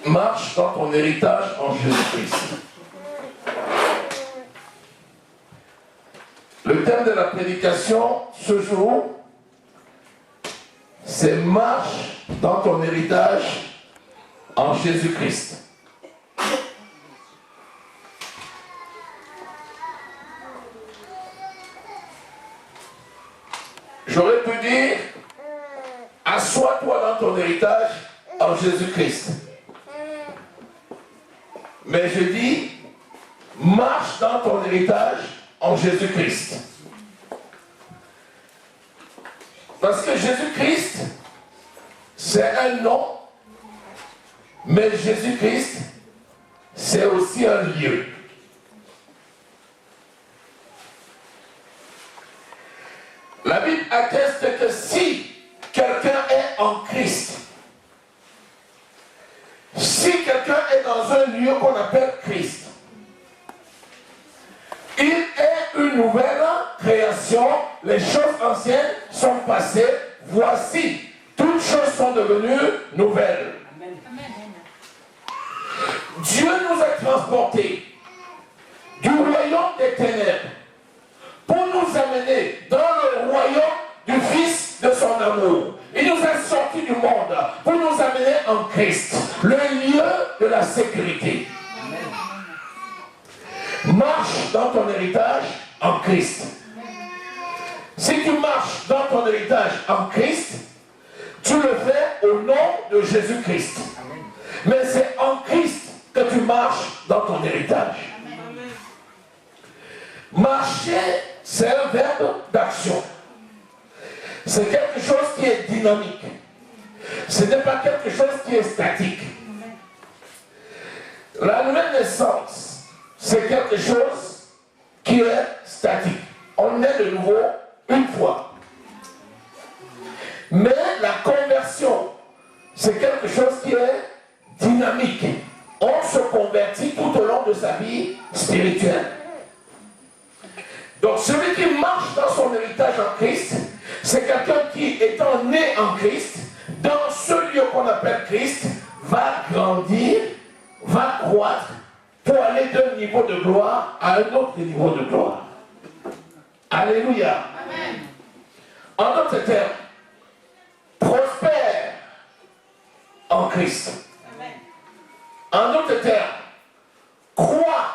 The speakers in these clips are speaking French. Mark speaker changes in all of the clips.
Speaker 1: marche dans ton héritage en Jésus-Christ. Le thème de la prédication ce jour, c'est marche dans ton héritage en Jésus-Christ. J'aurais pu dire, assois-toi dans ton héritage en Jésus-Christ. Mais je dis, marche dans ton héritage en Jésus-Christ. Parce que Jésus-Christ, c'est un nom, mais Jésus-Christ, c'est aussi un lieu. La Bible atteste que si quelqu'un est en Christ, si quelqu'un est dans un lieu qu'on appelle Christ, il est une nouvelle création, les choses anciennes sont passées, voici, toutes choses sont devenues nouvelles. Amen. Dieu nous a transportés du royaume des ténèbres pour nous amener dans le royaume du Fils de son amour. Il nous a sortis du monde pour nous amener en Christ, le lieu de la sécurité. Marche dans ton héritage en Christ. Si tu marches dans ton héritage en Christ, tu le fais au nom de Jésus-Christ. Mais c'est en Christ que tu marches dans ton héritage. Marcher, c'est un verbe d'action. C'est quelque chose qui est dynamique. Ce n'est pas quelque chose qui est statique. La nouvelle naissance, c'est quelque chose qui est statique. On est de nouveau une fois. Mais la conversion, c'est quelque chose qui est dynamique. On se convertit tout au long de sa vie spirituelle. Donc celui qui marche dans son héritage en Christ, c'est quelqu'un qui, étant né en Christ, dans ce lieu qu'on appelle Christ, va grandir, va croître, pour aller d'un niveau de gloire à un autre niveau de gloire. Alléluia. Amen. En d'autres termes, prospère en Christ. Amen. En d'autres termes, croît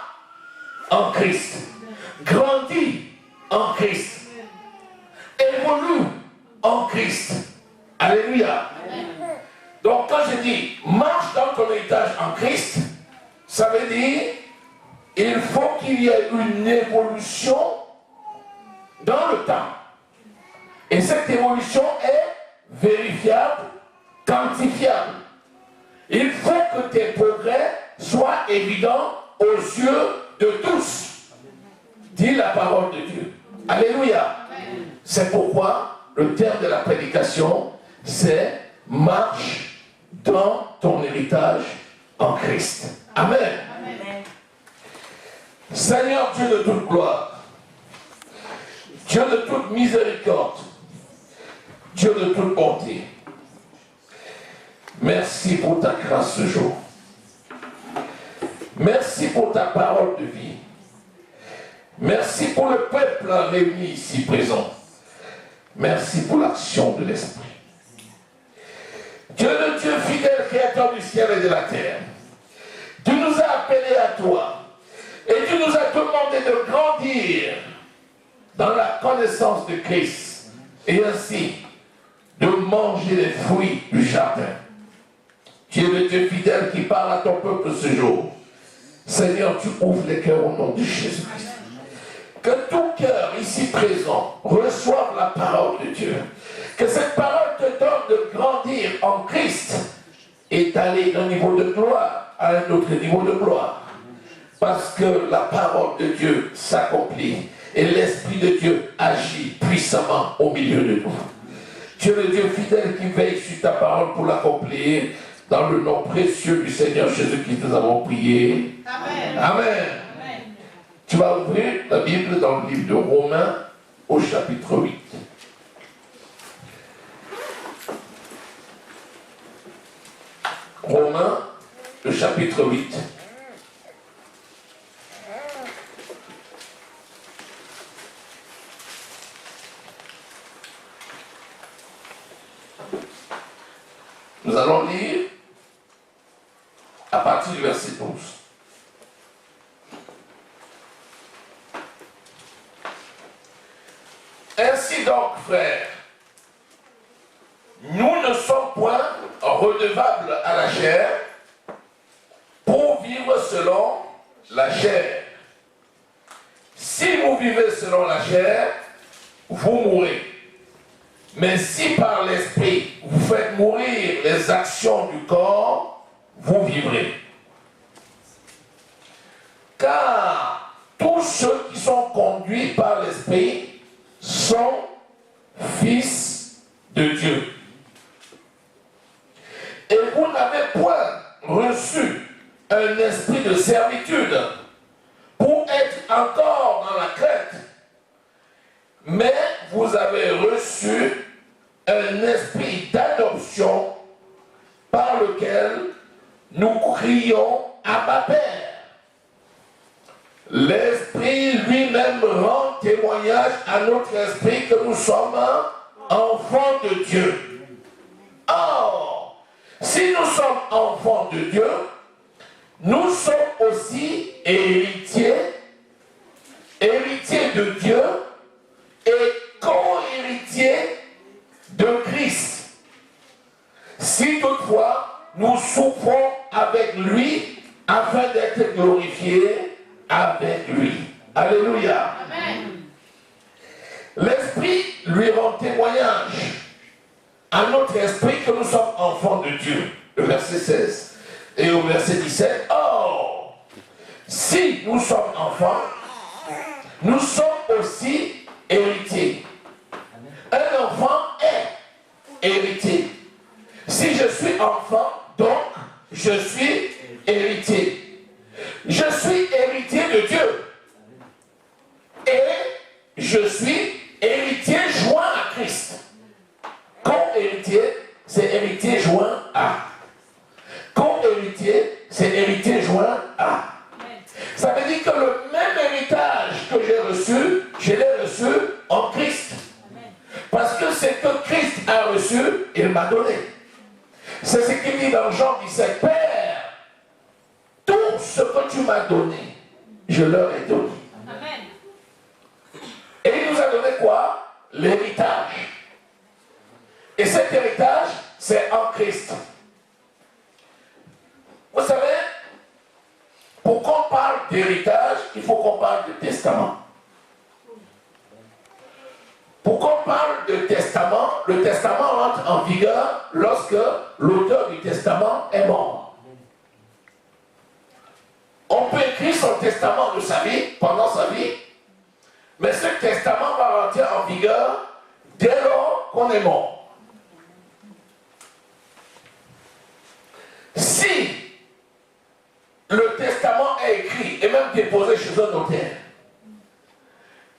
Speaker 1: en Christ, grandit en Christ, évolue en Christ. Alléluia. Amen. Donc quand je dis marche dans ton héritage en Christ, ça veut dire il faut qu'il y ait une évolution dans le temps. Et cette évolution est vérifiable, quantifiable. Il faut que tes progrès soient évidents aux yeux de tous. Dit la parole de Dieu. Alléluia. C'est pourquoi le terme de la prédication, c'est marche dans ton héritage en Christ. Amen. Amen. Seigneur Dieu de toute gloire, Dieu de toute miséricorde, Dieu de toute bonté, merci pour ta grâce ce jour. Merci pour ta parole de vie. Merci pour le peuple réuni ici présent. Merci pour l'action de l'Esprit. Dieu le Dieu fidèle, créateur du ciel et de la terre, tu nous as appelés à toi et tu nous as demandé de grandir dans la connaissance de Christ et ainsi de manger les fruits du jardin. Tu es le Dieu fidèle qui parle à ton peuple ce jour. Seigneur, tu ouvres les cœurs au nom de Jésus-Christ. Que tout cœur ici présent reçoive la parole de Dieu. Que cette parole te donne de grandir en Christ et d'aller d'un niveau de gloire à un autre niveau de gloire. Parce que la parole de Dieu s'accomplit et l'Esprit de Dieu agit puissamment au milieu de nous. Tu es le Dieu fidèle qui veille sur ta parole pour l'accomplir. Dans le nom précieux du Seigneur Jésus-Christ, nous avons prié. Amen. Amen. Amen. Tu vas ouvrir la Bible dans le livre de Romains au chapitre 8. Romains le chapitre 8. Nous allons lire à partir du verset 12. Ainsi donc, frères, nous ne sommes point redevables à la chair pour vivre selon la chair. Si vous vivez selon la chair, vous mourrez. Mais si par l'esprit vous faites mourir les actions du corps, vous vivrez. Car tous ceux qui sont conduits par l'esprit sont fils de Dieu. Et vous n'avez point reçu un esprit de servitude pour être encore dans la crainte, mais vous avez reçu un esprit d'adoption par lequel nous crions Abba Père. L'Esprit lui-même rend témoignage à notre esprit que nous sommes enfants de Dieu. Or, si nous sommes enfants de Dieu, nous sommes aussi héritiers de Dieu et co-héritiers de Christ. Si toutefois nous souffrons avec lui afin d'être glorifiés avec lui. Alléluia. Amen. L'Esprit lui rend témoignage à notre esprit que nous sommes enfants de Dieu. Le verset 16 et au verset 17. Or, si nous sommes enfants, nous sommes aussi héritiers. Un enfant est héritier. Si je suis enfant, donc je suis héritier. Je suis héritier de Dieu. Et je suis héritier joint à Christ. Co-héritier, c'est héritier joint à. Co-héritier, c'est héritier joint à. Ça veut dire que le même héritage que j'ai reçu, je l'ai reçu en Christ. Parce que ce que Christ a reçu, il m'a donné. C'est ce qu'il dit dans Jean 17. Père, tout ce que tu m'as donné, je leur ai donné. Amen. Et il nous a donné quoi? L'héritage. Et cet héritage, c'est en Christ. Vous savez, pour qu'on parle d'héritage, il faut qu'on parle de testament. Pour qu'on parle de testament, le testament entre en vigueur lorsque l'auteur du testament est mort. On peut écrire son testament de sa vie, pendant sa vie, mais ce testament va rentrer en vigueur dès lors qu'on est mort. Si le testament est écrit et même déposé chez un notaire,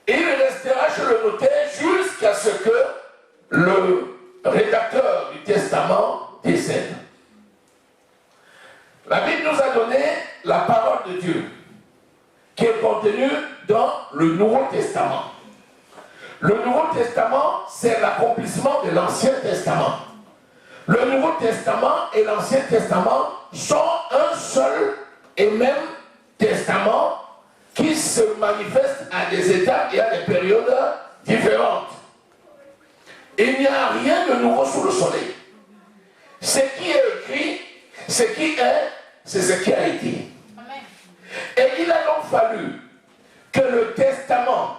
Speaker 1: il restera chez le notaire jusqu'à ce que le rédacteur du testament décède. La Bible nous a donné la parole de Dieu qui est contenue dans le Nouveau Testament. Le Nouveau Testament, c'est l'accomplissement de l'Ancien Testament. Le Nouveau Testament et l'Ancien Testament sont un seul et même testament qui se manifeste à des étapes et à des périodes différentes. Il n'y a rien de nouveau sous le soleil. Ce qui est écrit, ce qui est, c'est ce qui a été. Et il a donc fallu que le testament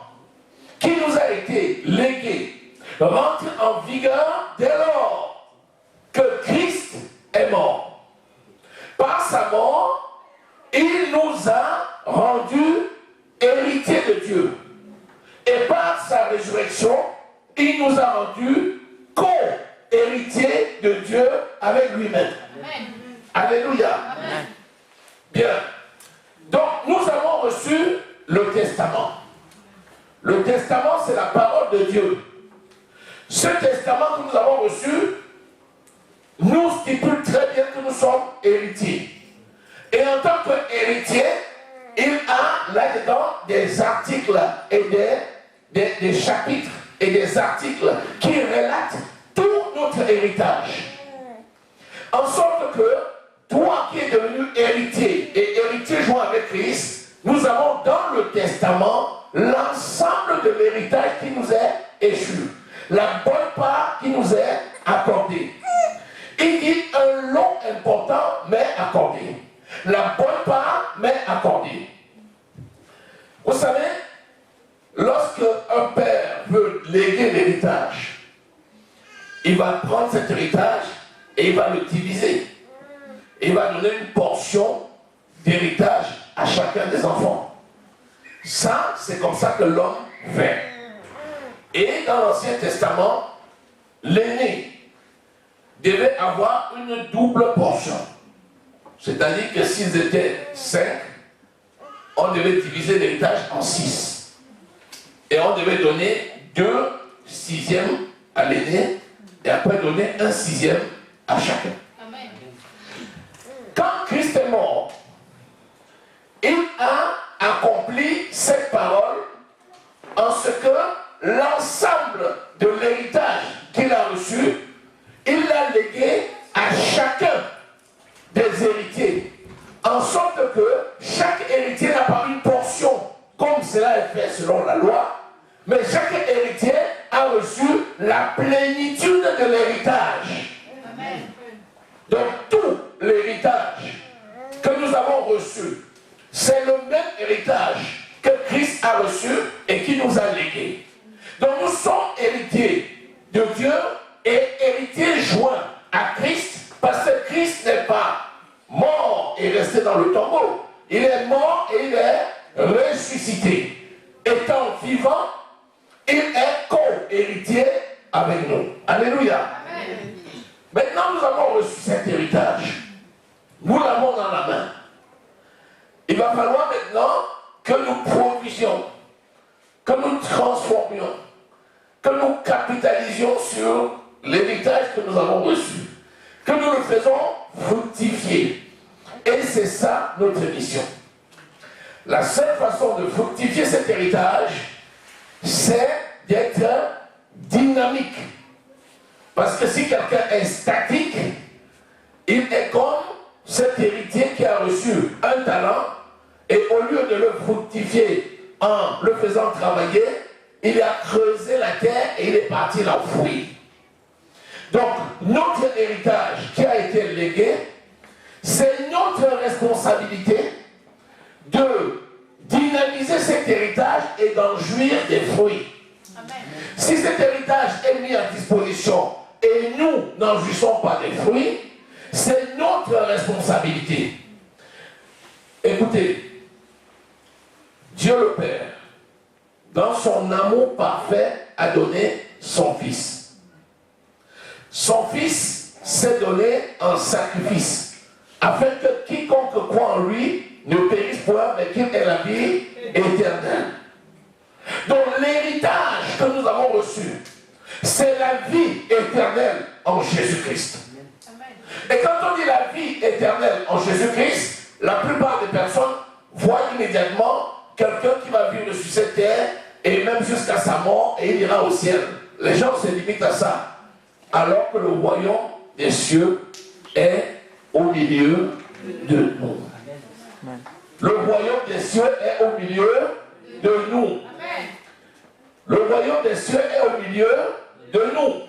Speaker 1: qui nous a été légué rentre en vigueur dès lors que Christ est mort. Par sa mort, il nous a rendus héritiers de Dieu. Et par sa résurrection, il nous a rendus co-héritiers de Dieu avec lui-même. Alléluia. Amen. Bien. Donc, nous avons reçu le testament. Le testament, c'est la parole de Dieu. Ce testament que nous avons reçu nous stipule très bien que nous sommes héritiers. tant qu'héritier, il a là-dedans des articles et des chapitres et des articles qui relatent tout notre héritage. En sorte que toi qui es devenu héritier et héritier joint avec Christ, nous avons dans le testament l'ensemble de l'héritage qui nous est échu, la bonne part qui nous est accordée. Il dit un lot important mais accordé. La bonne part mais accordée. Vous savez, lorsque un père veut léguer l'héritage, il va prendre cet héritage et il va le diviser. Il va donner une portion d'héritage à chacun des enfants. Ça, c'est comme ça que l'homme fait. Et dans l'Ancien Testament, l'aîné devait avoir une double portion. C'est-à-dire que s'ils étaient 5, on devait diviser l'héritage en 6. Et on devait donner 2 sixièmes à l'aîné et après donner 1 sixième à chacun. Amen. Quand Christ est mort, il a accompli cette parole en ce que l'ensemble de l'héritage qu'il a reçu, il l'a légué à chacun des héritiers. En sorte que chaque héritier n'a pas une portion comme cela est fait selon la loi, mais chaque héritier a reçu la plénitude de l'héritage. Donc tout l'héritage que nous avons reçu, c'est le même héritage que Christ a reçu et qui nous a légué. Donc nous sommes héritiers de Dieu et héritiers joints à Christ, parce que Christ n'est pas mort et resté dans le tombeau. Il est mort et il est ressuscité. Étant vivant, il est co-héritier avec nous. Alléluia. Amen. Maintenant, nous avons reçu cet héritage. Nous l'avons dans la main. Il va falloir maintenant que nous produisions, que nous transformions, que nous capitalisions sur l'héritage que nous avons reçu, que nous le faisons fructifier. Et c'est ça notre mission. La seule façon de fructifier cet héritage, c'est d'être dynamique. Parce que si quelqu'un est statique, il est comme cet héritier qui a reçu un talent et au lieu de le fructifier en le faisant travailler, il a creusé la terre et il est parti l'enfouir. Donc, notre héritage qui a été légué, c'est notre responsabilité de dynamiser cet héritage et d'en jouir des fruits. Amen. Si cet héritage est mis à disposition et nous n'en jouissons pas des fruits, c'est notre responsabilité. Écoutez, Dieu le Père, dans son amour parfait, a donné son Fils. Son Fils s'est donné en sacrifice, afin que quiconque croit en lui ne périsse point, mais qu'il ait la vie éternelle. Donc l'héritage que nous avons reçu, c'est la vie éternelle en Jésus-Christ. Et quand on dit la vie éternelle en Jésus-Christ, la plupart des personnes voient immédiatement quelqu'un qui va vivre sur cette terre et même jusqu'à sa mort et il ira au ciel. Les gens se limitent à ça. Alors que le royaume des cieux est au milieu de nous. Le royaume des cieux est au milieu de nous. Le royaume des cieux est au milieu de nous.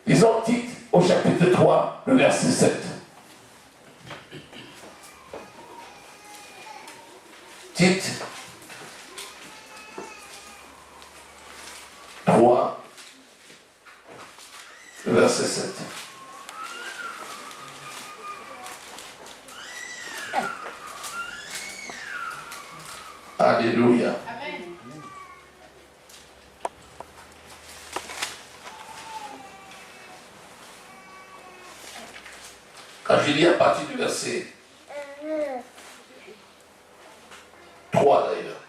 Speaker 1: Lisons Tite au chapitre 3, le verset 7. Tite 3, le verset 7. Alléluia. Amen. Quand je lis à partir du verset 3 d'ailleurs.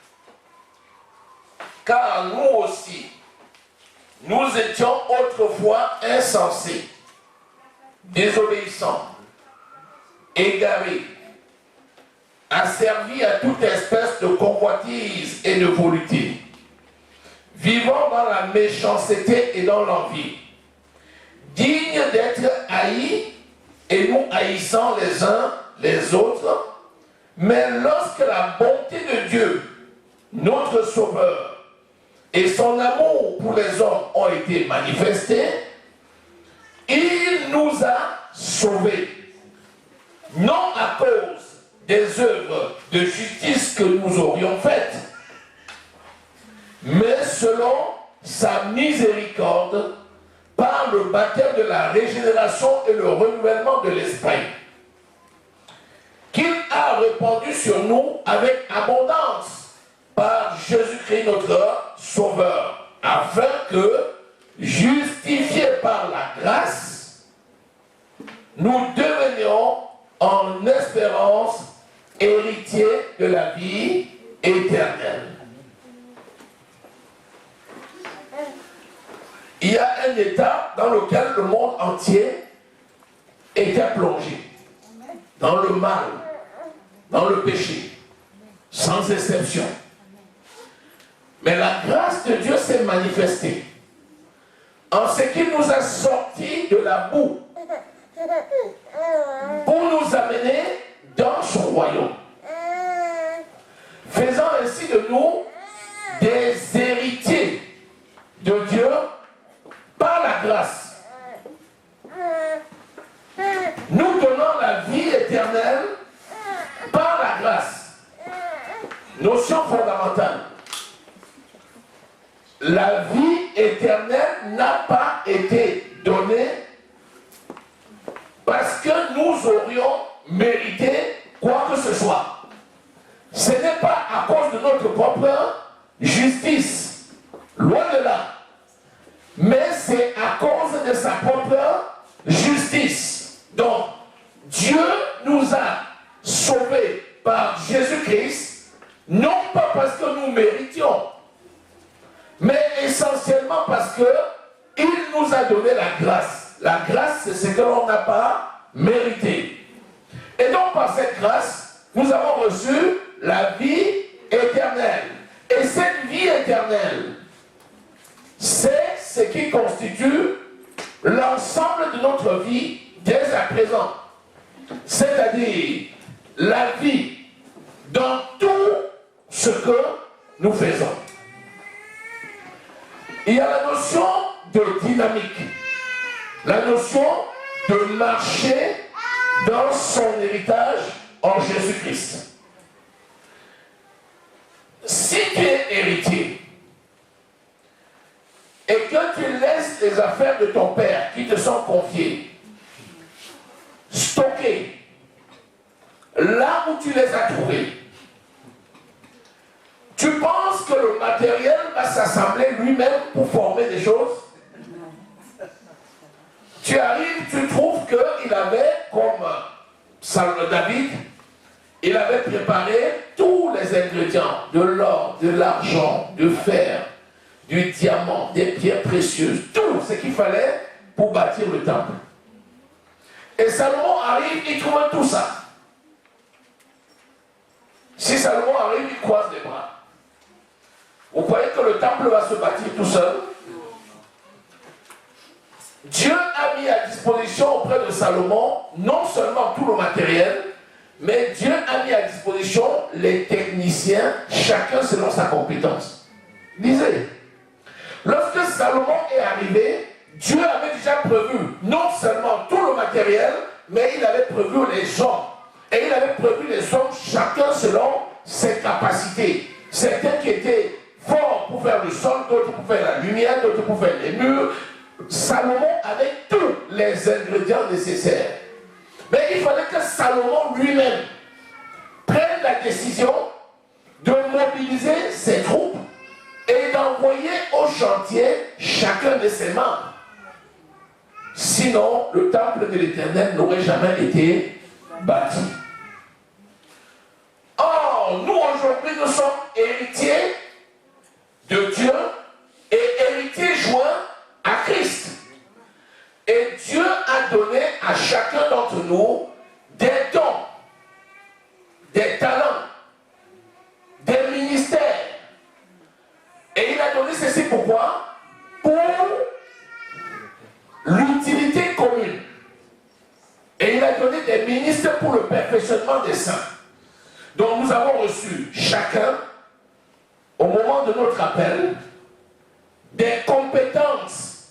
Speaker 1: Car nous aussi, nous étions autrefois insensés, désobéissants, égarés, asservis à toute espèce de convoitise et de volupté, vivant dans la méchanceté et dans l'envie, dignes d'être haïs et nous haïssant les uns les autres, mais lorsque la bonté de Dieu, notre Sauveur, et son amour pour les hommes ont été manifestés, il nous a sauvés, non à cause des œuvres de justice que nous aurions faites, mais selon sa miséricorde, par le baptême de la régénération et le renouvellement de l'esprit, qu'il a répandu sur nous avec abondance par Jésus-Christ notre Sauveur, afin que, justifiés par la grâce, nous devenions en espérance héritiers de la vie éternelle. Il y a un état dans lequel le monde entier était plongé, dans le mal, dans le péché, sans exception. Mais la grâce de Dieu s'est manifestée en ce qu'il nous a sortis de la boue pour nous amener dans son royaume, faisant ainsi de nous des héritiers de Dieu par la grâce, nous donnant la vie éternelle par la grâce. Notion fondamentale. La vie éternelle n'a pas été donnée parce que nous aurions mérité quoi que ce soit. Ce n'est pas à cause de notre propre justice, loin de là. Mais c'est à cause de sa propre justice. Donc, Dieu nous a sauvés par Jésus-Christ, non pas parce que nous méritions, mais essentiellement parce qu'il nous a donné la grâce. La grâce, c'est ce que l'on n'a pas mérité. Et donc, par cette grâce, nous avons reçu la vie éternelle. Et cette vie éternelle, c'est ce qui constitue l'ensemble de notre vie dès à présent. C'est-à-dire la vie dans tout ce que nous faisons. Il y a la notion de dynamique, la notion de marcher dans son héritage en Jésus-Christ. Si tu es héritier, et que tu laisses les affaires de ton père qui te sont confiées, stockées, là où tu les as trouvées, tu penses que le matériel va s'assembler lui-même pour former des choses? Tu arrives, tu trouves qu'il avait, comme David, il avait préparé tous les ingrédients, de l'or, de l'argent, du fer, du diamant, des pierres précieuses, tout ce qu'il fallait pour bâtir le temple. Et Salomon arrive, il trouve tout ça. Si Salomon arrive, il croise les bras. Vous croyez que le temple va se bâtir tout seul? Dieu a mis à disposition auprès de Salomon non seulement tout le matériel, mais Dieu a mis à disposition les techniciens, chacun selon sa compétence. Lisez. Lorsque Salomon est arrivé, Dieu avait déjà prévu non seulement tout le matériel, mais il avait prévu les hommes. Et il avait prévu les hommes, chacun selon ses capacités. Certains qui étaient forts pour faire le sol, d'autres pour faire la lumière, d'autres pour faire les murs. Salomon avait tous les ingrédients nécessaires. Mais il fallait que Salomon lui-même prenne la décision de mobiliser ses troupes et d'envoyer au chantier chacun de ses membres. Sinon, le temple de l'Éternel n'aurait jamais été bâti. Or, nous aujourd'hui, nous sommes héritiers de Dieu et héritiers joints à Christ. Et Dieu a donné à chacun d'entre nous des dons des saints. Donc nous avons reçu chacun, au moment de notre appel, des compétences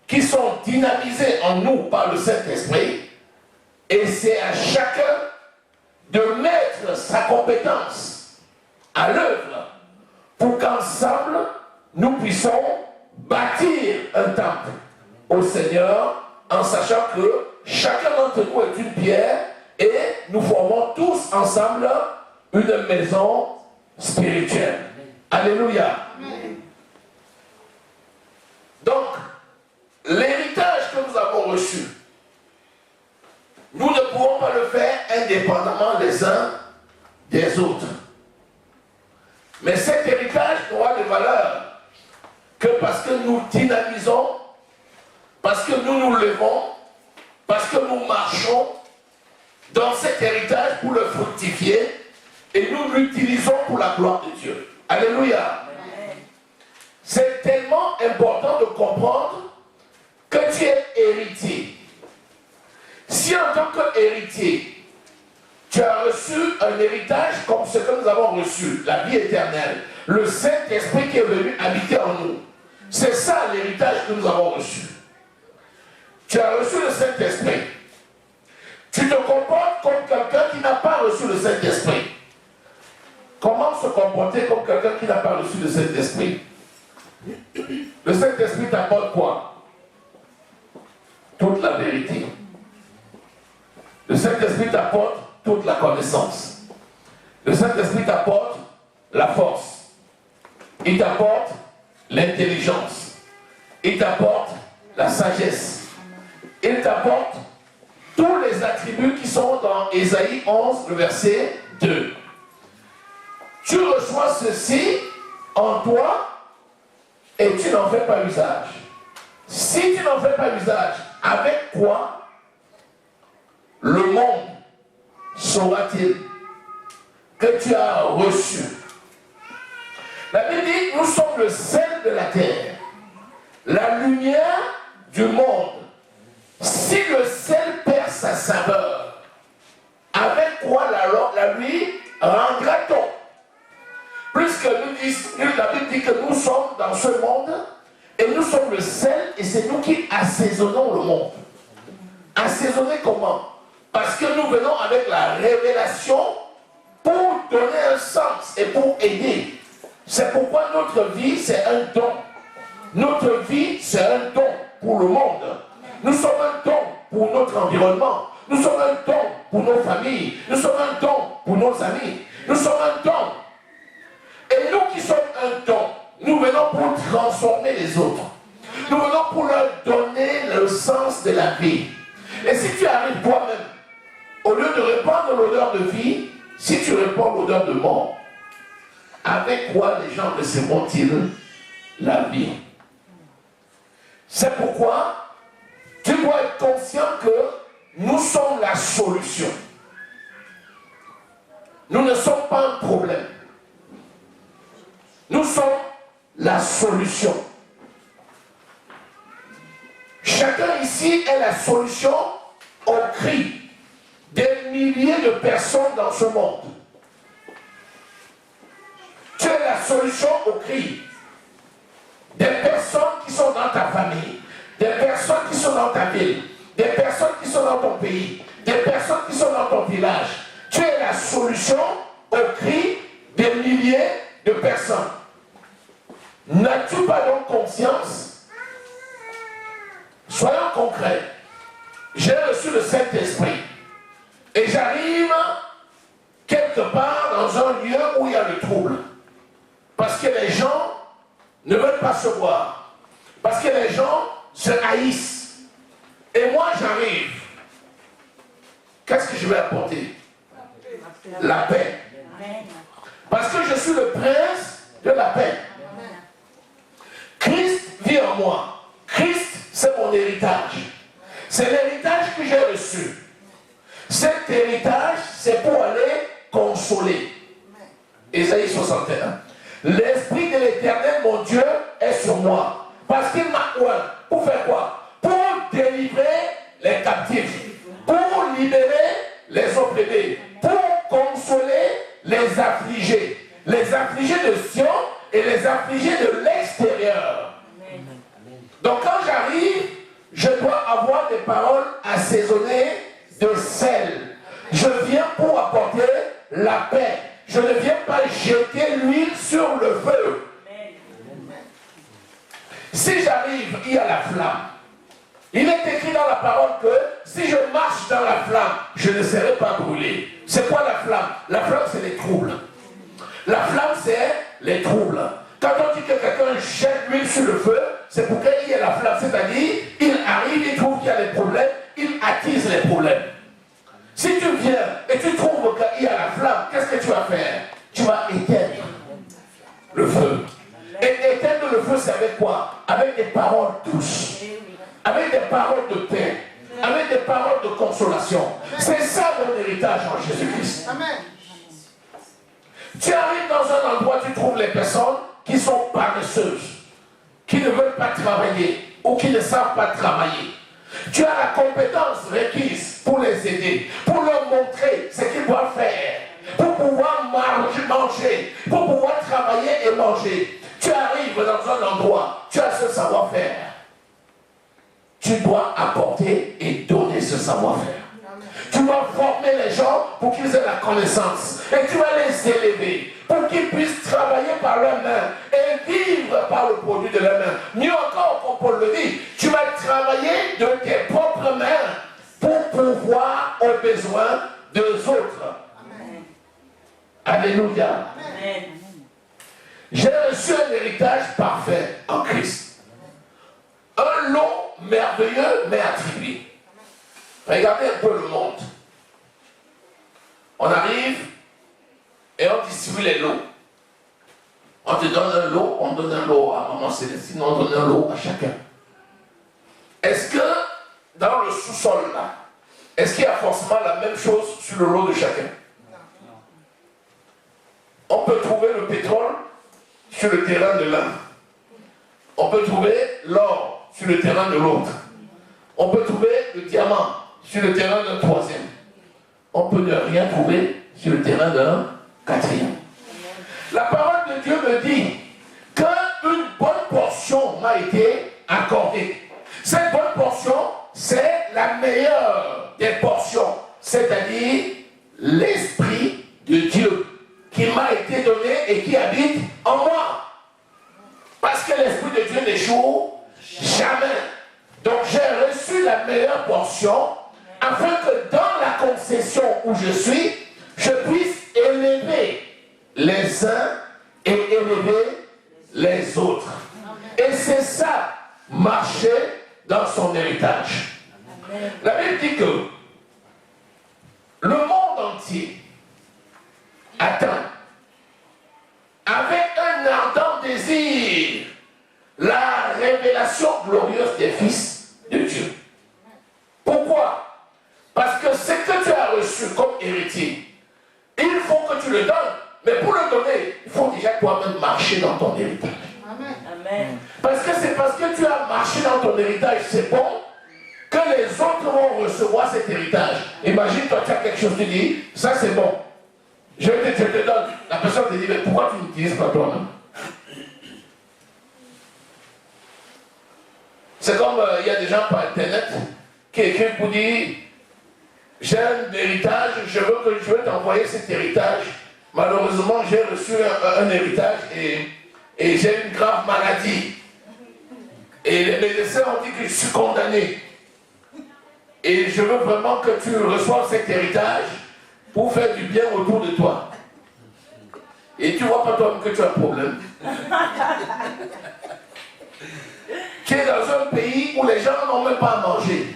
Speaker 1: qui sont dynamisées en nous par le Saint-Esprit, et c'est à chacun de mettre sa compétence à l'œuvre pour qu'ensemble nous puissions bâtir un temple au Seigneur en sachant que chacun d'entre nous est une pierre et nous formons tous ensemble une maison spirituelle. Alléluia. Donc, l'héritage que nous avons reçu, nous ne pouvons pas le faire indépendamment les uns des autres. Mais cet héritage n'aura de valeur que parce que nous dynamisons, parce que nous nous levons, parce que nous marchons dans cet héritage pour le fructifier et nous l'utilisons pour la gloire de Dieu. Alléluia. C'est tellement important de comprendre que tu es héritier. Si en tant qu'héritier, tu as reçu un héritage comme ce que nous avons reçu, la vie éternelle, le Saint-Esprit qui est venu habiter en nous, c'est ça l'héritage que nous avons reçu. Tu as reçu le Saint-Esprit. Tu te comportes comme quelqu'un qui n'a pas reçu le Saint-Esprit. Comment se comporter comme quelqu'un qui n'a pas reçu le Saint-Esprit? Le Saint-Esprit t'apporte quoi? Toute la vérité. Le Saint-Esprit t'apporte toute la connaissance. Le Saint-Esprit t'apporte la force. Il t'apporte l'intelligence. Il t'apporte la sagesse. Il t'apporte tous les attributs qui sont dans Ésaïe 11, le verset 2. Tu reçois ceci en toi et tu n'en fais pas usage. Si tu n'en fais pas usage, avec quoi le monde saura-t-il que tu as reçu? La Bible dit, nous sommes le sel de la terre, la lumière du monde. Si le sel perd sa saveur, avec quoi la lui rendra-t-on? Puisque la Bible dit que nous sommes dans ce monde et nous sommes le sel et c'est nous qui assaisonnons le monde. Assaisonner comment? Parce que nous venons avec la révélation pour donner un sens et pour aider. C'est pourquoi notre vie, c'est un don. Notre vie, c'est un don pour le monde. Nous sommes un don pour notre environnement. Nous sommes un don pour nos familles. Nous sommes un don pour nos amis. Nous sommes un don. Et nous qui sommes un don, nous venons pour transformer les autres. Nous venons pour leur donner le sens de la vie. Et si tu arrives toi-même, au lieu de répandre l'odeur de vie, si tu répands l'odeur de mort, avec quoi les gens recevront-ils la vie? C'est pourquoi tu dois être conscient que nous sommes la solution. Nous ne sommes pas un problème. Nous sommes la solution. Chacun ici est la solution au cri des milliers de personnes dans ce monde. Tu es la solution au cri des personnes qui sont dans ta famille, des personnes qui sont dans ta ville, des personnes qui sont dans ton pays, des personnes qui sont dans ton village. Tu es la solution au cri des milliers de personnes. N'as-tu pas donc conscience? Soyons concrets. J'ai reçu le Saint-Esprit et j'arrive quelque part dans un lieu où il y a le trouble. Parce que les gens ne veulent pas se voir. Parce que les gens se haïssent. Et moi j'arrive. Qu'est-ce que je vais apporter? La paix. Parce que je suis le prince de la paix. Christ vit en moi. Christ, c'est mon héritage. C'est l'héritage que j'ai reçu. Cet héritage, c'est pour aller consoler. Ésaïe 61. L'Esprit de l'Éternel, mon Dieu, est sur moi. Parce qu'il m'a oint. Pour faire quoi? Pour délivrer les captifs. Pour libérer les opprimés. Pour les affligés. Les affligés de Sion et les affligés de l'extérieur. Donc quand j'arrive, je dois avoir des paroles assaisonnées de sel. Je viens pour apporter la paix. Je ne viens pas jeter l'huile sur le feu. Si j'arrive, il y a la flamme. Il est écrit dans la parole que si je marche dans la flamme, je ne serai pas brûlé. C'est quoi la flamme? La flamme, c'est les troubles. La flamme, c'est les troubles. Quand on dit que quelqu'un jette l'huile sur le feu, c'est pour qu'il y ait la flamme. C'est-à-dire, il arrive, il trouve qu'il y a des problèmes, il attise les problèmes. Si tu viens et tu trouves qu'il y a la flamme, qu'est-ce que tu vas faire? Tu vas éteindre le feu. Et éteindre le feu, c'est avec quoi? Avec des paroles douces. Avec des paroles de paix, avec des paroles de consolation. C'est ça mon héritage en Jésus-Christ. Tu arrives dans un endroit, tu trouves les personnes qui sont paresseuses, qui ne veulent pas travailler ou qui ne savent pas travailler. Tu as la compétence requise pour les aider, pour leur montrer ce qu'ils doivent faire, pour pouvoir manger, pour pouvoir travailler et manger. Tu arrives dans un endroit, tu as ce savoir-faire. Tu dois apporter et donner ce savoir-faire. Tu dois former les gens pour qu'ils aient la connaissance. Et tu vas les élever pour qu'ils puissent travailler par leurs mains et vivre par le produit de leurs mains. Mieux encore, comme Paul le dit, tu vas travailler de tes propres mains pour pouvoir aux besoins des autres. Amen. Alléluia. Amen. J'ai reçu un héritage parfait en Christ. Un lot merveilleux mais attribué. Regardez un peu le monde. On arrive et on distribue les lots. On te donne un lot, on donne un lot à Maman Célestine, on donne un lot à chacun. Est-ce que dans le sous-sol là, est-ce qu'il y a forcément la même chose sur le lot de chacun? On peut trouver le pétrole sur le terrain de l'un. On peut trouver l'or sur le terrain de l'autre. On peut trouver le diamant sur le terrain d'un troisième. On peut ne rien trouver sur le terrain d'un quatrième. La parole de Dieu me dit qu'une bonne portion m'a été accordée. Cette bonne portion, c'est la meilleure des portions, c'est-à-dire l'Esprit de Dieu qui m'a été donné et qui habite en moi. Parce que l'Esprit de Dieu n'échoue jamais. Donc j'ai reçu la meilleure portion afin que dans la concession où je suis, je puisse élever les uns et élever les autres. Et c'est ça, marcher dans son héritage. La Bible dit que le monde entier attend avec un ardent désir la révélation glorieuse des fils de Dieu. Pourquoi? Parce que ce que tu as reçu comme héritier, il faut que tu le donnes. Mais pour le donner, il faut déjà toi-même marcher dans ton héritage. Amen. Parce que c'est parce que tu as marché dans ton héritage, c'est bon, que les autres vont recevoir cet héritage. Imagine, toi, tu as quelque chose, tu dis, ça c'est bon. Je te donne. La personne te dit, mais pourquoi tu n'utilises pas toi-même? C'est comme il y a des gens par internet qui écrivent pour dire, j'ai un héritage, je veux t'envoyer cet héritage. Malheureusement, j'ai reçu un héritage et j'ai une grave maladie. Et les médecins ont dit que je suis condamné. Et je veux vraiment que tu reçoives cet héritage pour faire du bien autour de toi. Et tu ne vois pas toi-même que tu as un problème. Tu es dans un pays où les gens n'ont même pas à manger.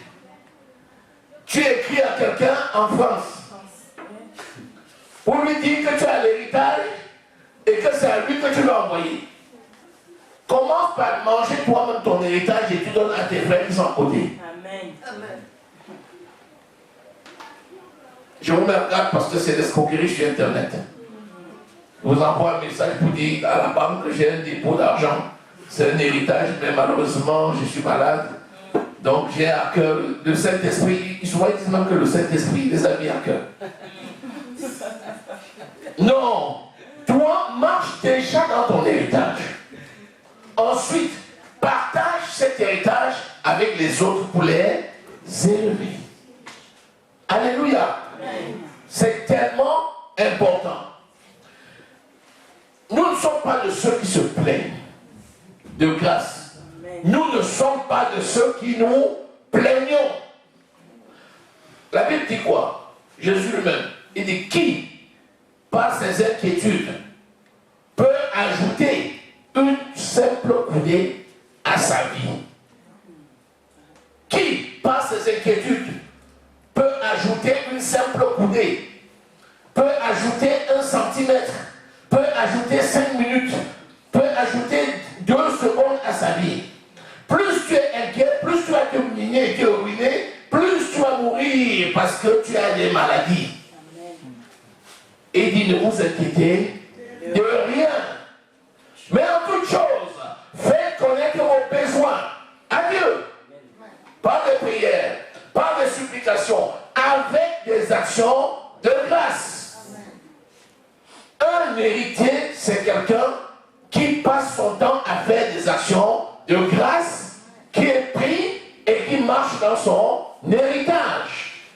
Speaker 1: Tu écris à quelqu'un en France pour lui dire que tu as l'héritage et que c'est à lui que tu l'as envoyé. Commence par manger toi-même ton héritage et tu donnes à tes frères qui sont à côté. Amen. Amen. Je vous regarde parce que c'est l'escroquerie sur Internet. Je vous envoie un message pour dire à la banque que j'ai un dépôt d'argent. C'est un héritage, mais malheureusement, je suis malade. Donc j'ai à cœur le Saint-Esprit. Souvent ils disent même que le Saint-Esprit les a mis à cœur. Non. Toi, marche déjà dans ton héritage. Ensuite, partage cet héritage avec les autres pour les élever. Alléluia. C'est tellement important. Nous ne sommes pas de ceux qui se plaignent de grâce. Nous ne sommes pas de ceux qui nous plaignons. La Bible dit quoi? Jésus lui-même, il dit qui, par ses inquiétudes, peut ajouter une simple coudée à sa vie? Qui, par ses inquiétudes, peut ajouter une simple coudée, peut ajouter 1 centimètre, peut ajouter 5 minutes, peut ajouter 2 secondes à sa vie? Plus tu es inquiet, plus tu vas te miner et te ruiner, plus tu vas mourir parce que tu as des maladies. Et il dit, ne vous inquiétez de rien. Mais en toute chose, faites connaître vos besoins à Dieu. Par des prières, par des supplications, avec des actions de grâce. Un héritier, c'est quelqu'un qui passe son temps à faire des actions de grâce, qui est pris et qui marche dans son héritage.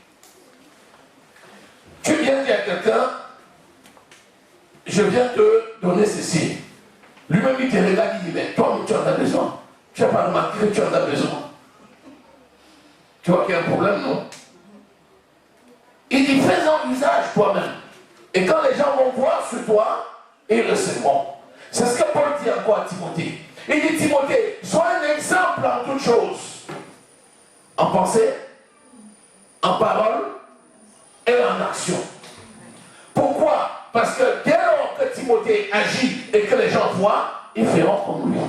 Speaker 1: Tu viens dire à quelqu'un, je viens te donner ceci. Lui-même, il te regarde, il dit, mais toi, tu en as besoin. Tu n'as pas remarqué que tu en as besoin. Tu vois qu'il y a un problème, non? Il dit, fais-en usage toi-même. Et quand les gens vont voir sur toi, ils recevront. C'est ce que Paul dit encore à Timothée. Il dit, Timothée, sois un exemple en toutes choses. En pensée, en parole et en action. Pourquoi? Parce que dès lors que Timothée agit et que les gens voient, ils feront comme lui.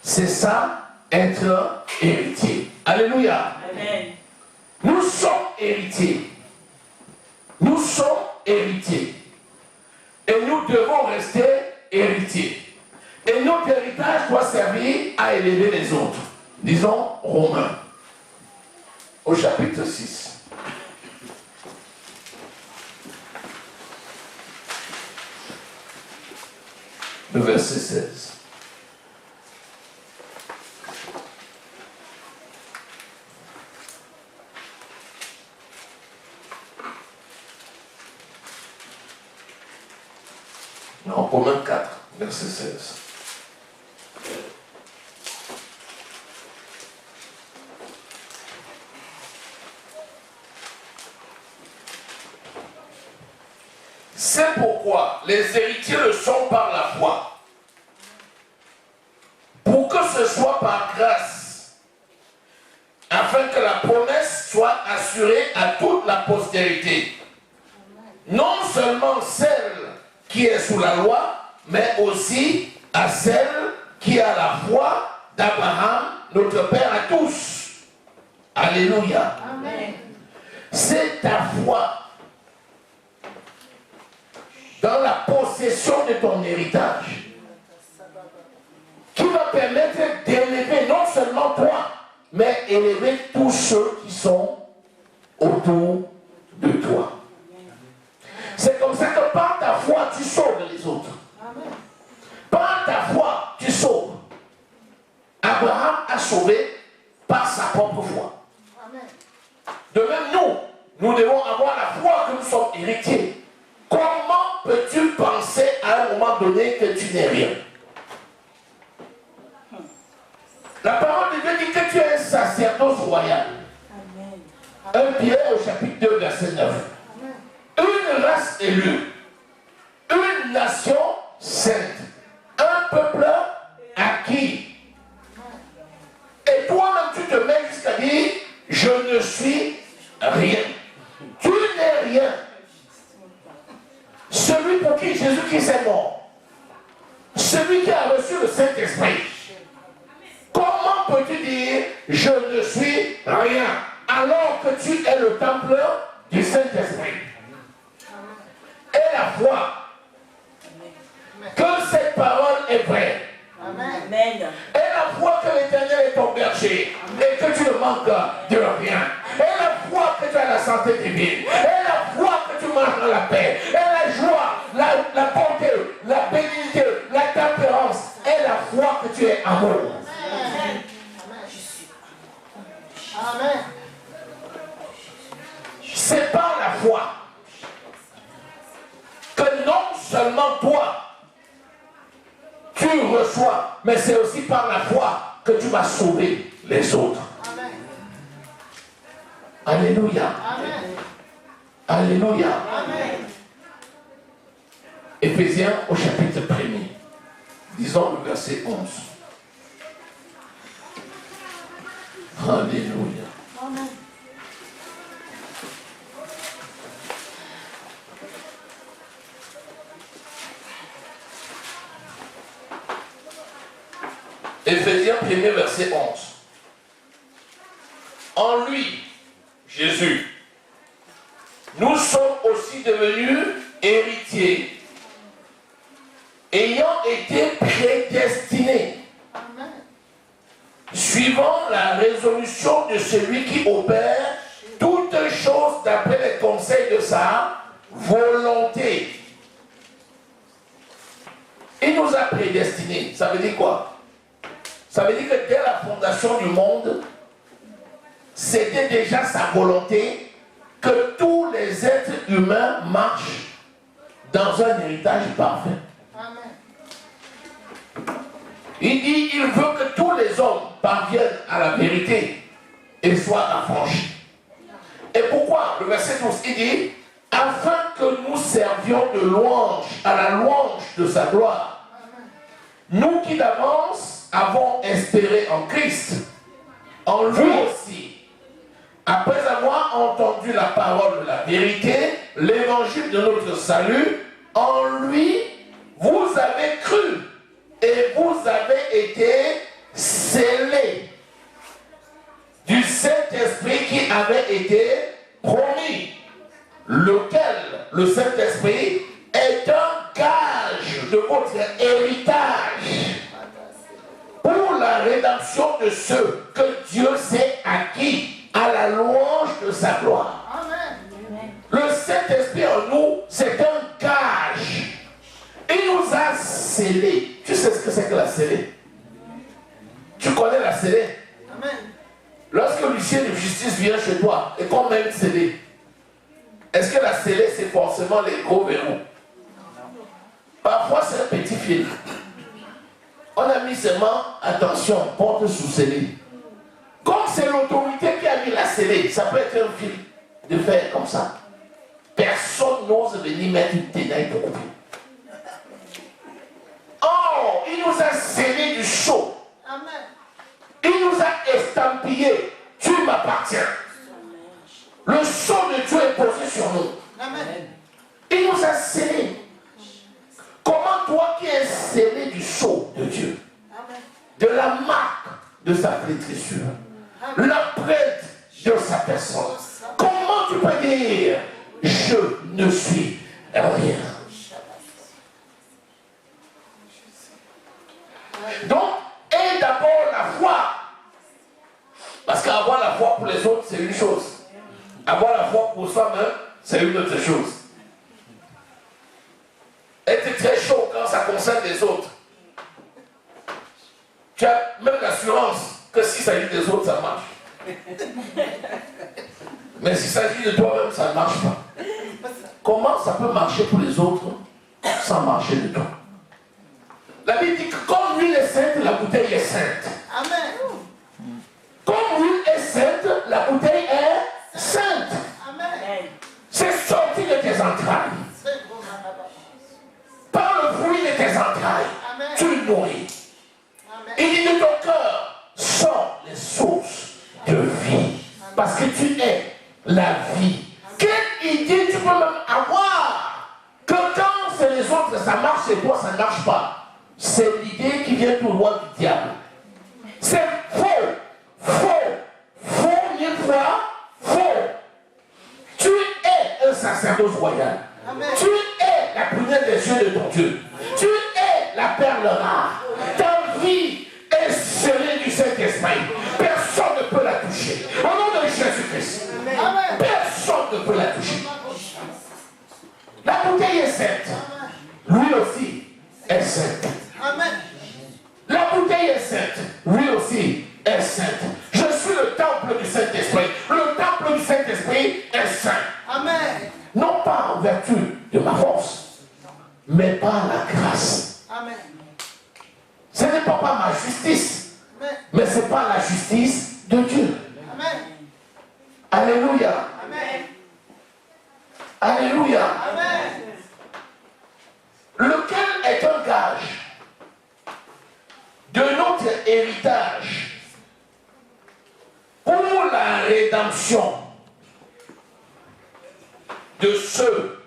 Speaker 1: C'est ça, être héritier. Alléluia. Amen. Nous sommes héritiers. Nous sommes héritiers. Et nous devons rester héritiers. Et notre héritage doit servir à élever les autres. Disons Romains, au chapitre 6. Le verset 16. Non, Romains 4, verset 16. C'est pourquoi les héritiers le sont par la foi. Pour que ce soit par grâce, afin que la promesse soit assurée à toute la postérité. Non seulement celle qui est sous la loi, mais aussi à celle qui a la foi d'Abraham, notre Père à tous. Alléluia. Amen. C'est ta foi dans la possession de ton héritage qui va permettre d'élever non seulement toi, mais élever tous ceux qui sont autour de toi. C'est comme ça que par ta foi, tu sauves les autres. Par ta foi, tu sauves. Abraham a sauvé par sa propre foi. De même, nous devons avoir la foi que nous sommes héritiers. Comment peux-tu penser à un moment donné que tu n'es rien? La parole de Dieu dit que tu es un sacerdoce royal. 1 Pierre au chapitre 2, verset 9. Une race élue, une nation sainte, un peuple acquis. Et toi-même tu te mets jusqu'à dire, je ne suis rien. Tu n'es rien. Celui pour qui Jésus-Christ est mort, celui qui a reçu le Saint-Esprit, comment peux-tu dire je ne suis rien alors que tu es le temple du Saint-Esprit? Et la foi que cette parole est vraie. Amen. Et la foi que l'Éternel est ton berger et que tu ne manques de rien. Et la foi que tu as la santé divine. Et la foi que que tu marches dans la paix. Et la joie, la bonté, la bénignité, la tempérance et la foi que tu es amour.
Speaker 2: Amen. Amen.
Speaker 1: C'est par la foi que non seulement toi, tu reçois, mais c'est aussi par la foi que tu vas sauver les autres.
Speaker 2: Amen.
Speaker 1: Alléluia.
Speaker 2: Amen.
Speaker 1: Alléluia.
Speaker 2: Amen.
Speaker 1: Éphésiens au chapitre 1er. Disons le verset 11. Alléluia.
Speaker 2: Amen.
Speaker 1: Éphésiens 1er verset 11. En lui, Jésus, nous sommes aussi devenus héritiers, ayant été prédestinés,
Speaker 2: Amen.
Speaker 1: suivant la résolution de celui qui opère toutes choses d'après les conseils de sa volonté. Il nous a prédestinés. Ça veut dire quoi? Ça veut dire que dès la fondation du monde, c'était déjà sa volonté que tous les êtres humains marchent dans un héritage parfait.
Speaker 2: Amen.
Speaker 1: Il dit, il veut que tous les hommes parviennent à la vérité et soient affranchis. Et pourquoi? Le verset 12, il dit, afin que nous servions de louange à la louange de sa gloire. Nous qui d'avance avons espéré en Christ, en lui aussi. Après avoir entendu la parole de la vérité, l'évangile de notre salut, en lui, vous avez cru et vous avez été scellés du Saint-Esprit qui avait été promis, lequel, le Saint-Esprit, est un gage de votre héritage pour la rédemption de ceux que Dieu s'est acquis à la louange de sa gloire.
Speaker 2: Amen.
Speaker 1: Le Saint-Esprit en nous, c'est un gage. Il nous a scellés. Tu sais ce que c'est que la scellée? Tu connais la scellée?
Speaker 2: Amen.
Speaker 1: Lorsque l'huissier de justice vient chez toi et qu'on met une scellée, est-ce que la scellée, c'est forcément les gros verrous? Parfois, c'est un petit fil. On a mis seulement, attention, porte sous scellée. Comme c'est l'autorité qui a mis la scellée, ça peut être un fil de fer comme ça. Personne n'ose venir mettre une tenaille pour couper. Oh, il nous a scellé du sceau.
Speaker 2: Amen.
Speaker 1: Il nous a estampillé. Tu m'appartiens. Le sceau de Dieu est posé sur nous.
Speaker 2: Amen.
Speaker 1: Il nous a scellés. Comment toi qui es scellé du sceau de Dieu,
Speaker 2: Amen.
Speaker 1: de la marque de sa flétrissure, l'empreinte de sa personne, comment tu peux dire je ne suis rien? Donc, et d'abord la foi. Parce qu'avoir la foi pour les autres, c'est une chose. Avoir la foi pour soi-même, c'est une autre chose. Être très chaud quand ça concerne les autres. Tu as même l'assurance que s'il s'agit des autres, ça marche. Mais s'il s'agit de toi-même, ça ne marche pas. Comment ça peut marcher pour les autres sans marcher de toi? La Bible dit que comme l'huile est sainte, la bouteille est sainte.
Speaker 2: Amen.
Speaker 1: Comme l'huile est sainte, la bouteille est sainte.
Speaker 2: Amen.
Speaker 1: C'est sorti de tes entrailles.
Speaker 2: C'est bon, Manaba.
Speaker 1: Par le fruit de tes entrailles,
Speaker 2: Amen.
Speaker 1: tu nourris.
Speaker 2: Amen.
Speaker 1: Il dit de ton cœur, sort les sources de vie. Parce que tu es la vie. Quelle idée tu peux même avoir que quand c'est les autres, ça marche, et toi, ça ne marche pas. C'est l'idée qui vient tout droit du diable. C'est faux, faux, faux, mille fois, faux. Tu es un sacerdoce royal.
Speaker 2: Amen.
Speaker 1: Tu es la prunelle des yeux de ton Dieu. Tu es la perle rare. Ta vie est scellée du Saint-Esprit. Personne ne peut la toucher. Au nom de Jésus-Christ.
Speaker 2: Amen.
Speaker 1: Personne ne peut la toucher. La bouteille est sainte. Lui aussi est sainte.
Speaker 2: Amen.
Speaker 1: La bouteille est sainte. Lui aussi est sainte. Je suis le temple du Saint-Esprit. Le temple du Saint-Esprit est saint.
Speaker 2: Amen.
Speaker 1: Non pas en vertu de ma force, mais par la grâce.
Speaker 2: Amen.
Speaker 1: Ce n'est pas par ma justice,
Speaker 2: Amen.
Speaker 1: mais c'est par la justice de Dieu.
Speaker 2: Amen.
Speaker 1: Alléluia.
Speaker 2: Amen.
Speaker 1: Alléluia.
Speaker 2: Amen.
Speaker 1: Lequel est un gage de notre héritage pour la rédemption de ceux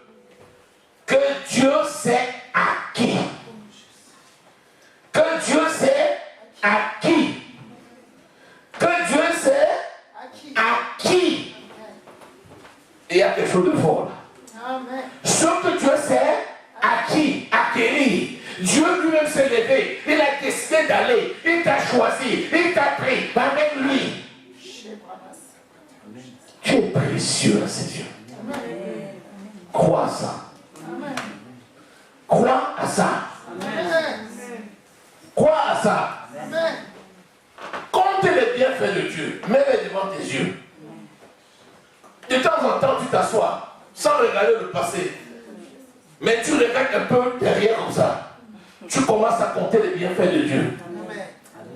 Speaker 1: que Dieu s'est acquis. Que Dieu s'est acquis. Que Dieu s'est acquis. Et il y a quelque chose de fort là.
Speaker 2: Amen.
Speaker 1: Ce que Dieu s'est acquis, acquérir. Dieu lui-même s'est levé. Il a décidé d'aller. Il t'a choisi. Il t'a pris avec lui. Tu es précieux à ses yeux. Crois à ça. Crois à ça. Crois à ça. Compte les bienfaits de Dieu. Mets-les devant tes yeux. De temps en temps, tu t'assois sans regarder le passé. Mais tu regardes un peu derrière comme ça. Tu commences à compter les bienfaits de Dieu.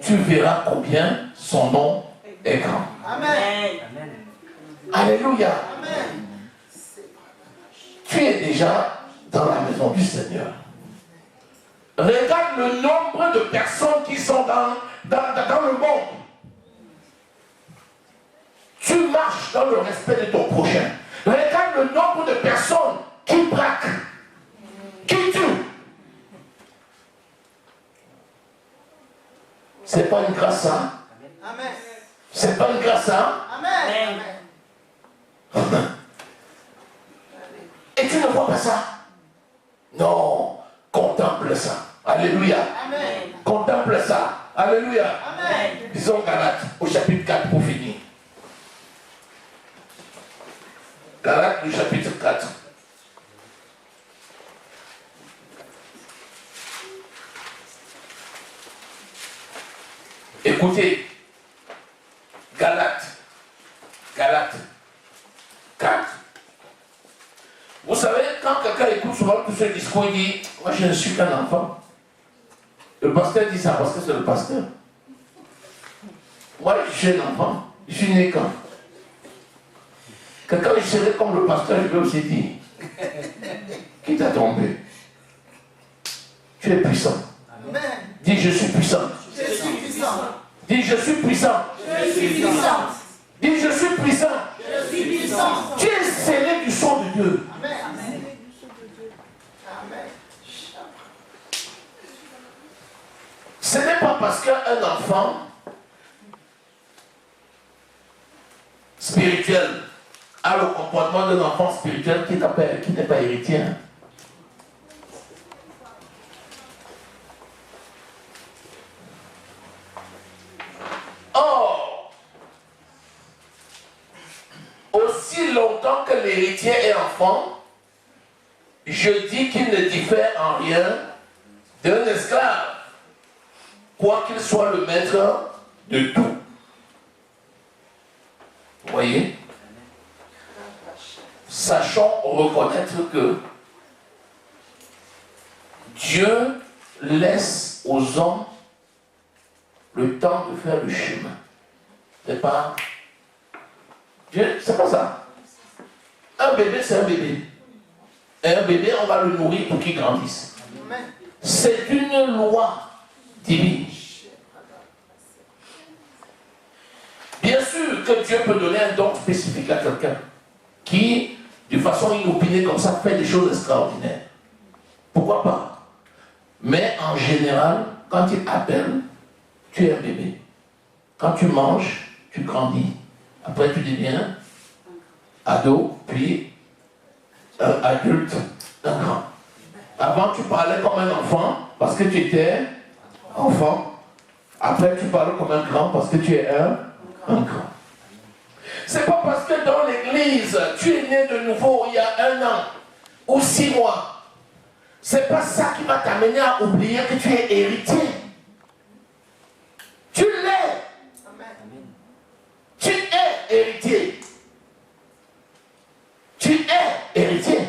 Speaker 1: Tu verras combien son nom est grand.
Speaker 2: Amen.
Speaker 1: Alléluia.
Speaker 2: Amen.
Speaker 1: Tu es déjà dans la maison du Seigneur. Regarde le nombre de personnes qui sont dans le monde. Tu marches dans le respect de ton prochain. Regarde le nombre de personnes qui braquent, qui tuent. C'est pas une grâce, hein?
Speaker 2: Amen.
Speaker 1: C'est pas une grâce, hein?
Speaker 2: Amen.
Speaker 1: Et tu ne vois pas ça? Non, contemple ça. Alléluia.
Speaker 2: Amen.
Speaker 1: Contemple ça. Alléluia.
Speaker 2: Amen.
Speaker 1: Disons Galates au chapitre 4 pour finir. Galates du chapitre 4. Écoutez, Galates 4. Vous savez, quand quelqu'un écoute souvent tout ce discours, il dit, moi je ne suis qu'un enfant. Le pasteur dit ça parce que c'est le pasteur. Moi je suis un enfant, je suis né quand? Quand je serai comme le pasteur, je peux aussi dire, qui t'a trompé? Tu es puissant.
Speaker 2: Amen.
Speaker 1: Dis je suis puissant.
Speaker 2: Je suis puissant.
Speaker 1: Dis je suis puissant.
Speaker 2: Je suis puissant.
Speaker 1: Dis je suis puissant.
Speaker 2: Je suis puissant.
Speaker 1: Tu es scellé du sang de Dieu.
Speaker 2: Amen. Amen.
Speaker 1: Ce n'est pas parce qu'un enfant spirituel a le comportement d'un enfant spirituel qui n'est pas héritier. Or, aussi longtemps que l'héritier est enfant, je dis qu'il ne diffère en rien d'un esclave, quoi qu'il soit le maître de tout. Vous voyez? Sachons reconnaître que Dieu laisse aux hommes le temps de faire le chemin. C'est pas... Dieu, c'est pas ça. Un bébé, c'est un bébé. Et un bébé, on va le nourrir pour qu'il grandisse. C'est une loi divine. Bien sûr que Dieu peut donner un don spécifique à quelqu'un qui, de façon inopinée comme ça, fait des choses extraordinaires. Pourquoi pas? Mais en général, quand il appelle, tu es un bébé. Quand tu manges, tu grandis. Après, tu deviens ado, puis adulte, un grand. Avant, tu parlais comme un enfant parce que tu étais enfant. Après, tu parles comme un grand parce que tu es un grand. C'est pas parce que dans l'église, tu es né de nouveau il y a 1 an ou 6 mois, c'est pas ça qui va t'amener à oublier que tu es héritier. Tu l'es. Tu es héritier. Tu es héritier.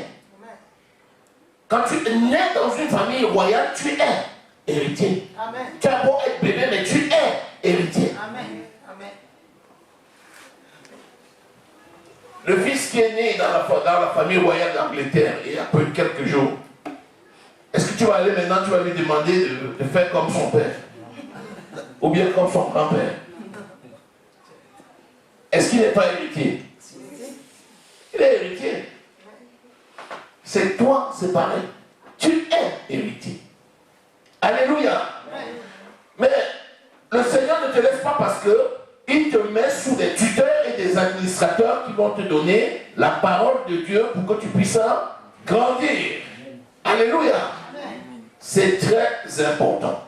Speaker 1: Quand tu nais dans une famille royale, tu es héritier.
Speaker 2: Amen.
Speaker 1: Tu as beau être bébé, mais tu es héritier.
Speaker 2: Amen. Amen.
Speaker 1: Le fils qui est né dans la famille royale d'Angleterre, il y a peu quelques jours, est-ce que tu vas aller maintenant, tu vas lui demander de faire comme son père? Ou bien comme son grand-père? Est-ce qu'il n'est pas héritier? Il est héritier. C'est toi, c'est pareil. Tu es héritier. Alléluia. Mais le Seigneur ne te laisse pas parce qu'il te met sous des tuteurs et des administrateurs qui vont te donner la parole de Dieu pour que tu puisses grandir. Alléluia. C'est très important.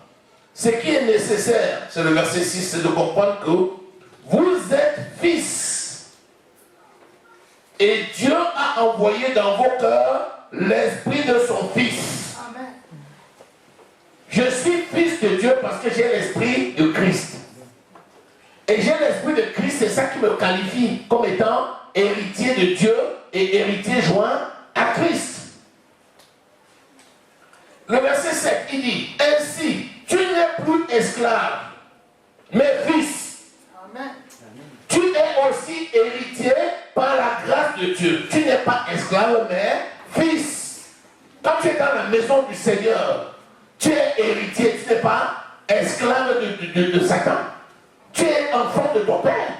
Speaker 1: Ce qui est nécessaire, c'est le verset 6, c'est de comprendre que vous êtes fils. Et Dieu a envoyé dans vos cœurs l'esprit de son fils.
Speaker 2: Amen.
Speaker 1: Je suis fils de Dieu parce que j'ai l'esprit de Christ. Et j'ai l'esprit de Christ, c'est ça qui me qualifie comme étant héritier de Dieu et héritier joint à Christ. Le verset 7, il dit, ainsi, tu n'es plus esclave, mais fils.
Speaker 2: Amen.
Speaker 1: Tu es aussi héritier par la grâce de Dieu. Tu n'es pas esclave, mais fils. Quand tu es dans la maison du Seigneur, tu es héritier, tu n'es pas esclave de Satan. Tu es enfant de ton Père.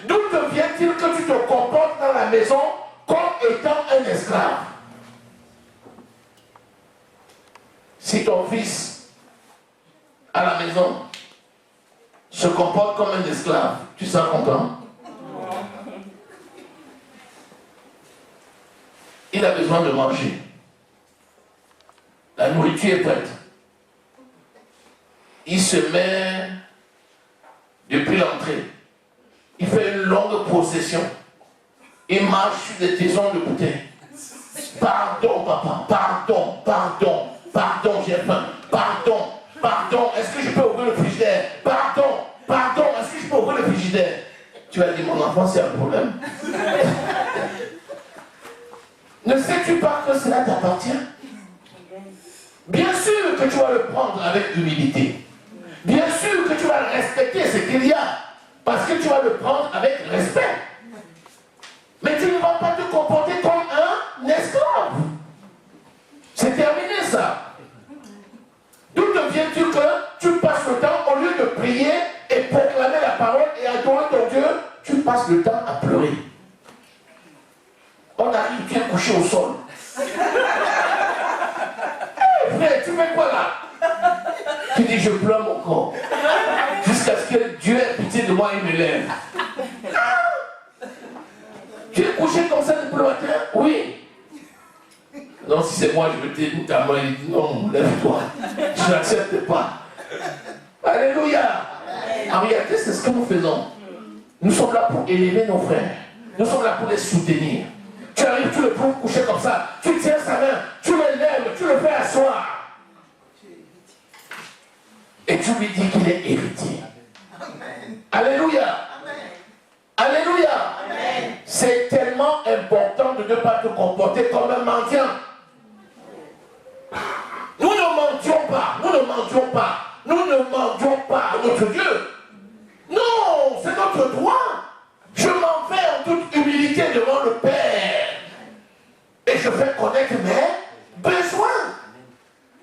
Speaker 1: D'où te vient-il que tu te comportes dans la maison comme étant un esclave? Si ton fils à la maison se comporte comme un esclave, tu seras content? Il a besoin de manger. La nourriture est prête. Il se met depuis l'entrée. Il fait une longue procession. Il marche sur des tisons de bouteilles. Pardon, papa, pardon, pardon, pardon, j'ai faim. Pardon, pardon, est-ce que je peux ouvrir le frigidaire? Pardon, pardon, est-ce que je peux ouvrir le frigidaire? Tu vas dire, mon enfant, c'est un problème. Ne sais-tu pas que cela t'appartient? Bien sûr que tu vas le prendre avec humilité. Bien sûr que tu vas respecter ce qu'il y a. Parce que tu vas le prendre avec respect. Mais tu ne vas pas te comporter comme un esclave. C'est terminé ça. D'où te vient-il que tu passes le temps, au lieu de prier et proclamer la parole et adorer ton Dieu, tu passes le temps à pleurer. On arrive, tu es couché au sol. Hey, frère, tu fais quoi là? Tu dis, je pleure mon corps. Jusqu'à ce que Dieu ait pitié de moi et me lève. Tu es couché comme ça depuis le matin? Oui. Non, si c'est moi, je vais te dire ta main, il dit non, lève-toi. Je n'accepte pas. Alléluia. En réalité, c'est ce que nous faisons. Nous sommes là pour élever nos frères. Nous sommes là pour les soutenir. Tu arrives, tu le prends coucher comme ça. Tu tiens sa main, tu le lèves, tu le fais asseoir. Et tu lui dis qu'il est héritier.
Speaker 2: Amen.
Speaker 1: Alléluia.
Speaker 2: Amen.
Speaker 1: Alléluia.
Speaker 2: Amen.
Speaker 1: C'est tellement important de ne pas te comporter comme un mendiant. Nous ne mentions pas. Nous ne mentions pas. Nous ne mendions pas à notre Dieu. Non, c'est notre droit. Je m'en vais en toute humilité devant le Père. Et je fais connaître mes besoins.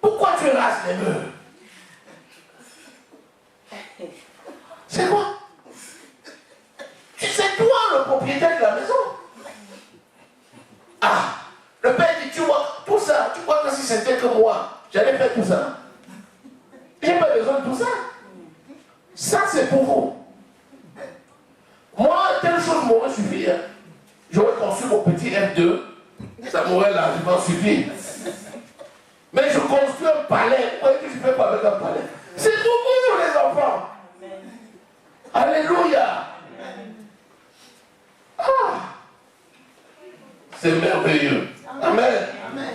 Speaker 1: Pourquoi tu rases les murs? C'est quoi? Tu sais toi le propriétaire de la maison. Ah, le père dit, tu vois, tout ça, tu crois que si c'était que moi, j'allais faire tout ça? J'ai pas besoin de tout ça. Ça c'est pour vous. Moi, telle chose m'aurait suffi. Hein. J'aurais construit mon petit F2, ça m'aurait largement suffi. Mais je construis un palais. Vous voyez que je fais pas avec un palais? C'est pour vous les enfants. Alléluia. Ah, c'est merveilleux. Amen.
Speaker 2: Amen.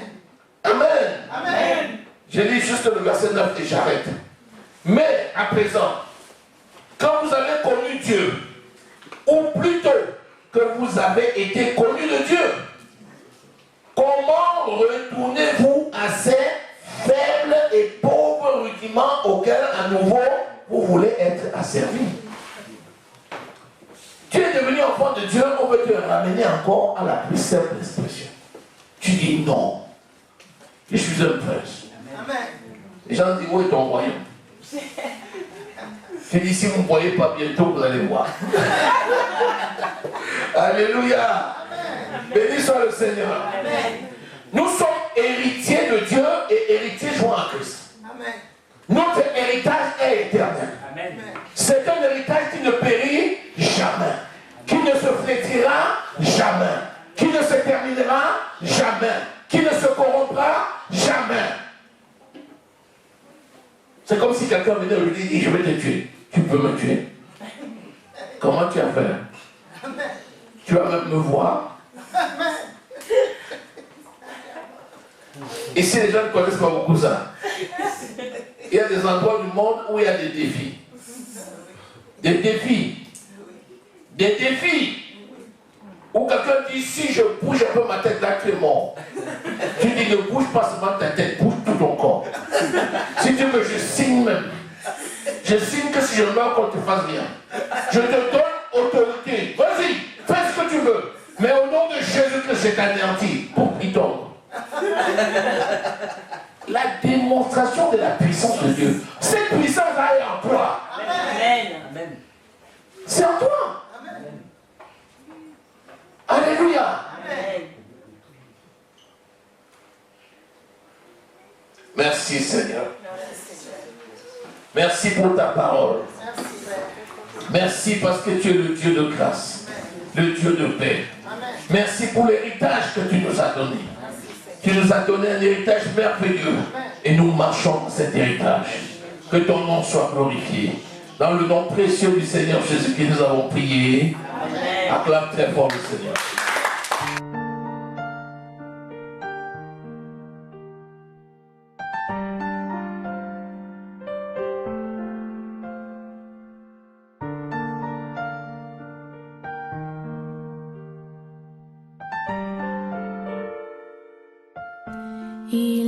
Speaker 1: Amen.
Speaker 2: Amen.
Speaker 1: Je lis juste le verset 9 et j'arrête. Mais à présent, quand vous avez connu Dieu, ou plutôt que vous avez été connu de Dieu, comment retournez-vous à ces faibles et pauvres rudiments auxquels à nouveau vous voulez être asservis? Tu es devenu enfant de Dieu, on veut te ramener encore à la plus simple expression. Tu dis non. Je suis un prince.
Speaker 2: Amen.
Speaker 1: Les gens disent, où est ton royaume? Je dis, si vous ne voyez pas bientôt, vous allez voir. Alléluia. Béni soit le Seigneur.
Speaker 2: Amen.
Speaker 1: Nous sommes héritiers de Dieu et héritiers joints à Christ.
Speaker 2: Amen.
Speaker 1: Notre héritage est éternel.
Speaker 3: Amen.
Speaker 1: C'est un héritage qui ne périt jamais, qui ne se flétrira jamais, qui ne se terminera jamais, qui ne se corrompra jamais. C'est comme si quelqu'un venait et lui dit, je vais te tuer. Tu peux me tuer. Comment tu as fait?
Speaker 2: Amen.
Speaker 1: Tu vas même me voir.
Speaker 2: Amen.
Speaker 1: Ici, les gens ne connaissent pas beaucoup ça. Il y a des endroits du monde où il y a des défis. Des défis. Des défis. Où quelqu'un dit, si je bouge un peu ma tête, là tu es mort. Tu dis, ne bouge pas seulement ta tête, bouge tout ton corps. Si tu veux, je signe même. Je signe que si je meurs, qu'on ne te fasse rien. Je te donne autorité. Vas-y, fais ce que tu veux. Mais au nom de Jésus que c'est anéanti, pour qu'il tombe. La démonstration de la puissance de Dieu. Cette puissance-là est en toi.
Speaker 3: Amen. Amen.
Speaker 1: C'est en toi.
Speaker 2: Amen.
Speaker 1: Alléluia.
Speaker 3: Amen.
Speaker 1: Merci Seigneur. Merci pour ta parole.
Speaker 2: Merci, Père.
Speaker 1: Merci parce que tu es le Dieu de grâce, le Dieu de paix.
Speaker 2: Amen.
Speaker 1: Merci pour l'héritage que tu nous as donné. Tu nous as donné un héritage merveilleux et nous marchons dans cet héritage. Que ton nom soit glorifié. Dans le nom précieux du Seigneur Jésus-Christ, nous avons prié.
Speaker 3: Amen.
Speaker 1: Acclame très fort le Seigneur.
Speaker 4: Il